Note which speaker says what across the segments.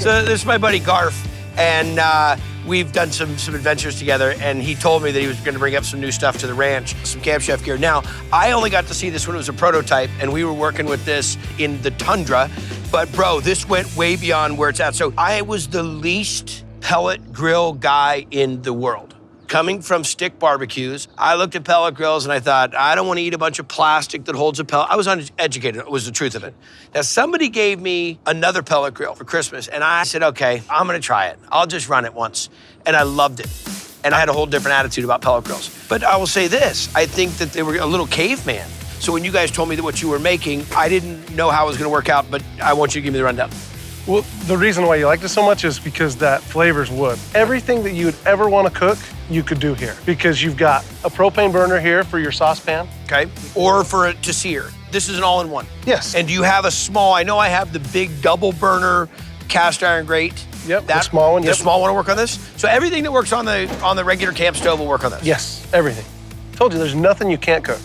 Speaker 1: So this is my buddy Garf, and we've done some adventures together, and he told me that he was gonna bring up some new stuff to the ranch, some Camp Chef gear. Now, I only got to see this when it was a prototype, and we were working with this in the tundra, but bro, this went way beyond where it's at. So I was the least pellet grill guy in the world. Coming from stick barbecues, I looked at pellet grills and I thought, I don't want to eat a bunch of plastic that holds a pellet. I was uneducated, was the truth of it. Now, somebody gave me another pellet grill for Christmas, and I said, okay, I'm gonna try it. I'll just run it once. And I loved it. And I had a whole different attitude about pellet grills. But I will say this, I think that they were a little caveman. So when you guys told me that what you were making, I didn't know how it was gonna work out, but I want you to give me the rundown.
Speaker 2: Well, the reason why you like this so much is because that flavors wood. Everything that you would ever want to cook, you could do here. Because you've got a propane burner here for your saucepan.
Speaker 1: Okay, or for it to sear. This is an all-in-one.
Speaker 2: Yes.
Speaker 1: And do you have a small, I know I have the big double burner cast iron grate.
Speaker 2: Yep, the small one,
Speaker 1: The
Speaker 2: yep.
Speaker 1: small one will work on this? So everything that works on the regular camp stove will work on this?
Speaker 2: Yes, everything. Told you, there's nothing you can't cook.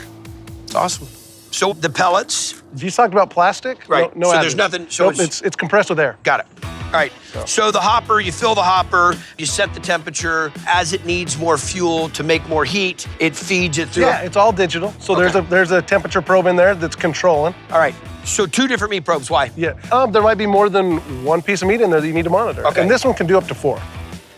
Speaker 1: It's awesome. So the pellets.
Speaker 2: You talked about plastic?
Speaker 1: Right,
Speaker 2: No
Speaker 1: so there's
Speaker 2: additives.
Speaker 1: nothing. So
Speaker 2: Nope, it's compressed with air.
Speaker 1: Got it. All right, so the hopper, you fill the hopper, you set the temperature. As it needs more fuel to make more heat, it feeds it through.
Speaker 2: Yeah, it's all digital. So there's a temperature probe in there that's controlling.
Speaker 1: All right, so 2 different meat probes, why?
Speaker 2: Yeah, there might be more than 1 piece of meat in there that you need to monitor.
Speaker 1: Okay.
Speaker 2: And this one can do up to 4.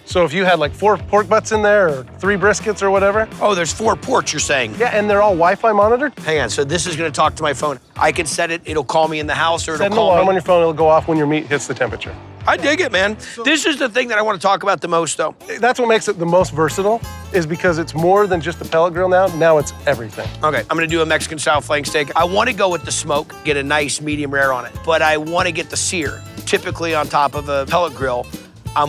Speaker 2: So if you had like 4 pork butts in there or 3 briskets or whatever.
Speaker 1: Oh, there's 4 ports, you're saying?
Speaker 2: Yeah, and they're all Wi-Fi monitored.
Speaker 1: Hang on, so this is gonna talk to my phone. I can set it, it'll call me in the house, or
Speaker 2: Set
Speaker 1: it'll
Speaker 2: an
Speaker 1: call
Speaker 2: alarm
Speaker 1: me.
Speaker 2: on your phone, it'll go off when your meat hits the temperature.
Speaker 1: I dig it, man. This is the thing that I want to talk about the most, though.
Speaker 2: That's what makes it the most versatile, is because it's more than just a pellet grill now. Now it's everything.
Speaker 1: Okay, I'm gonna do a Mexican-style flank steak. I want to go with the smoke, get a nice medium rare on it, but I want to get the sear. Typically on top of a pellet grill, I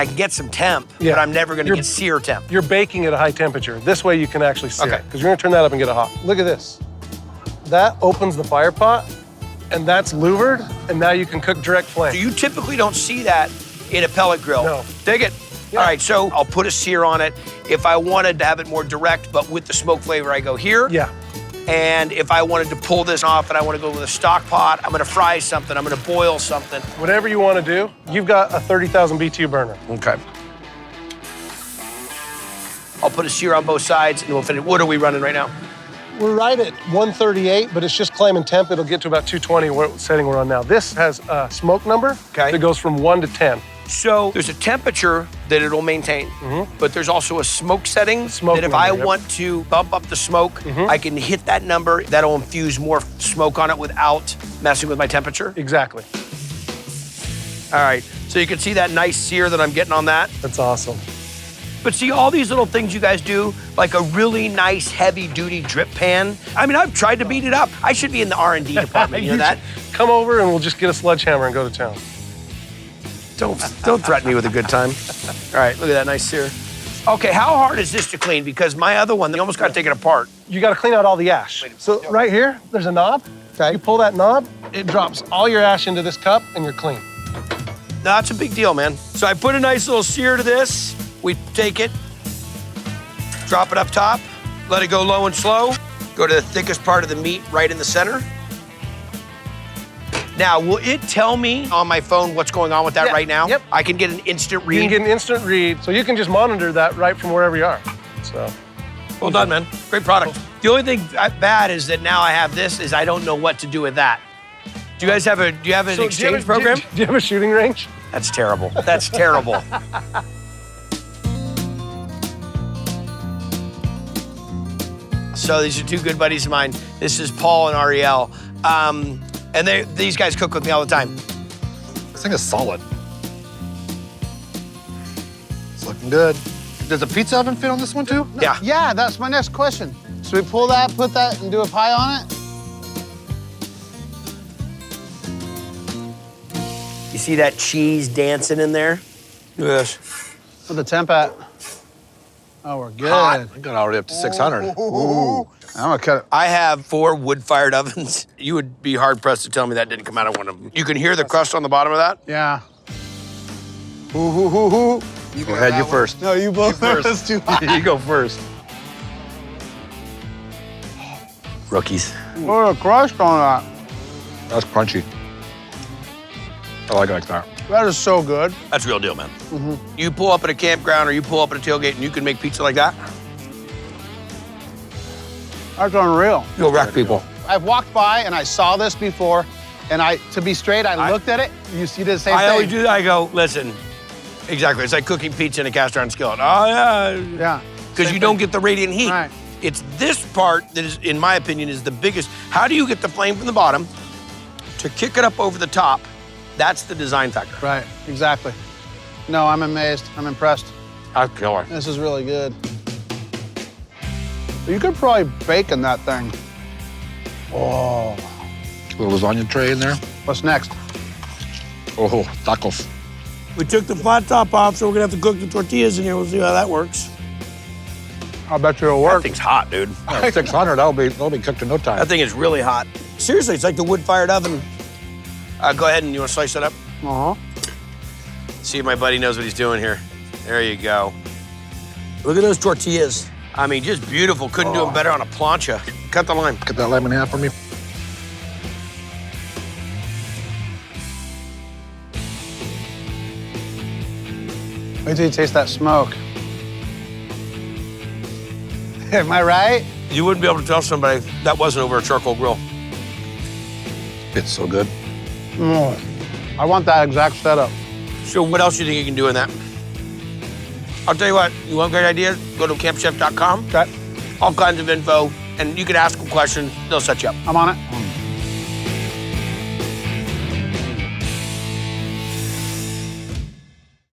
Speaker 1: can get some temp, but I'm never gonna get sear temp.
Speaker 2: You're baking at a high temperature. This way you can actually sear
Speaker 1: Okay.
Speaker 2: it, because you're gonna turn that up and get it hot. Look at this. That opens the fire pot, and that's louvered, and now you can cook direct flame.
Speaker 1: So you typically don't see that in a pellet grill.
Speaker 2: No.
Speaker 1: Dig it.
Speaker 2: Yeah.
Speaker 1: All right, so I'll put a sear on it. If I wanted to have it more direct, but with the smoke flavor, I go here.
Speaker 2: Yeah.
Speaker 1: And if I wanted to pull this off and I want to go with a stock pot, I'm gonna fry something, I'm gonna boil something.
Speaker 2: Whatever you want to do, you've got a 30,000 BTU burner.
Speaker 1: Okay. I'll put a sear on both sides and we'll finish. What are we running right now?
Speaker 2: We're right at 138, but it's just claiming temp. It'll get to about 220, what setting we're on now. This has a smoke number that goes from 1 to 10.
Speaker 1: So there's a temperature that it'll maintain, but there's also a smoke setting
Speaker 2: Smoke
Speaker 1: that if
Speaker 2: number,
Speaker 1: I
Speaker 2: yep.
Speaker 1: want to bump up the smoke, I can hit that number. That'll infuse more smoke on it without messing with my temperature.
Speaker 2: Exactly.
Speaker 1: All right, so you can see that nice sear that I'm getting on that.
Speaker 2: That's awesome.
Speaker 1: But see all these little things you guys do, like a really nice heavy-duty drip pan. I mean, I've tried to beat it up. I should be in the R&D department, you know that?
Speaker 2: Come over and we'll just get a sledgehammer and go to town.
Speaker 1: Don't threaten me with a good time. All right, look at that nice sear. Okay, how hard is this to clean? Because my other one, they almost got to take it apart.
Speaker 2: You got to clean out all the ash. So right here, there's a knob.
Speaker 1: Okay.
Speaker 2: You pull that knob, it drops all your ash into this cup, and you're clean.
Speaker 1: That's a big deal, man. So I put a nice little sear to this. We take it, drop it up top, let it go low and slow, go to the thickest part of the meat right in the center. Now, will it tell me on my phone what's going on with that right now?
Speaker 2: Yep.
Speaker 1: I can get an instant read.
Speaker 2: You can get an instant read, so you can just monitor that right from wherever you are. So,
Speaker 1: well done, man. Great product. The only thing bad is that now I have this, is I don't know what to do with that. Do you guys have an exchange program?
Speaker 2: Do you have a shooting range?
Speaker 1: That's terrible. That's terrible. So these are 2 good buddies of mine. This is Paul and Ariel. And these guys cook with me all the time.
Speaker 3: This thing is solid. It's looking good. Does a pizza oven fit on this one too?
Speaker 1: Yeah.
Speaker 4: Yeah, that's my next question. So we pull that, put that, and do a pie on it?
Speaker 1: You see that cheese dancing in there? Look at this.
Speaker 4: What's the temp at? Oh, we're good.
Speaker 3: I got already up to 600.
Speaker 4: Ooh. I'm gonna cut it.
Speaker 1: I have 4 wood-fired ovens. You would be hard-pressed to tell me that didn't come out of one of them. You can hear the crust on the bottom of that?
Speaker 4: Yeah. Ooh.
Speaker 3: Go ahead, you first.
Speaker 4: No, you both
Speaker 3: first.
Speaker 4: That's too hot.
Speaker 3: You go first.
Speaker 1: Rookies.
Speaker 4: What a crust on that.
Speaker 3: That's crunchy. I like it like that.
Speaker 4: That is so good.
Speaker 1: That's real deal, man. You pull up at a campground or you pull up at a tailgate and you can make pizza like that,
Speaker 4: That's unreal.
Speaker 1: you'll wreck people.
Speaker 4: I've walked by and I saw this before, and to be straight, I looked at it. You did the same thing.
Speaker 1: I always do that. I go, listen, exactly. It's like cooking pizza in a cast iron skillet. Oh, yeah.
Speaker 4: Yeah.
Speaker 1: Because you don't get the radiant heat.
Speaker 4: Right.
Speaker 1: It's this part that is, in my opinion, is the biggest. How do you get the flame from the bottom to kick it up over the top? That's the design factor.
Speaker 4: Right, exactly. No, I'm amazed. I'm impressed.
Speaker 1: That's killer.
Speaker 4: This is really good. You could probably bake in that thing. Oh.
Speaker 3: Little lasagna tray in there.
Speaker 4: What's next?
Speaker 3: Oh, tacos.
Speaker 1: We took the flat top off, so we're gonna have to cook the tortillas in here. We'll see how that works.
Speaker 4: I bet you it'll
Speaker 1: That
Speaker 4: work.
Speaker 1: thing's hot, dude.
Speaker 3: 600, that'll be cooked in no time.
Speaker 1: That thing is really hot. Seriously, it's like the wood-fired oven. Go ahead and you want to slice that up?
Speaker 4: Uh-huh.
Speaker 1: See if my buddy knows what he's doing here. There you go. Look at those tortillas. I mean, just beautiful. Couldn't do them better on a plancha. Cut the lime.
Speaker 3: Cut that lime in half for me.
Speaker 4: Wait till you taste that smoke. Am I right?
Speaker 1: You wouldn't be able to tell somebody that wasn't over a charcoal grill.
Speaker 3: It's so good.
Speaker 4: Mm. I want that exact setup.
Speaker 1: So what else do you think you can do in that? I'll tell you what, you want great ideas? Go to campchef.com.
Speaker 4: Okay.
Speaker 1: All kinds of info, and you can ask them questions. They'll set you up.
Speaker 4: I'm on it.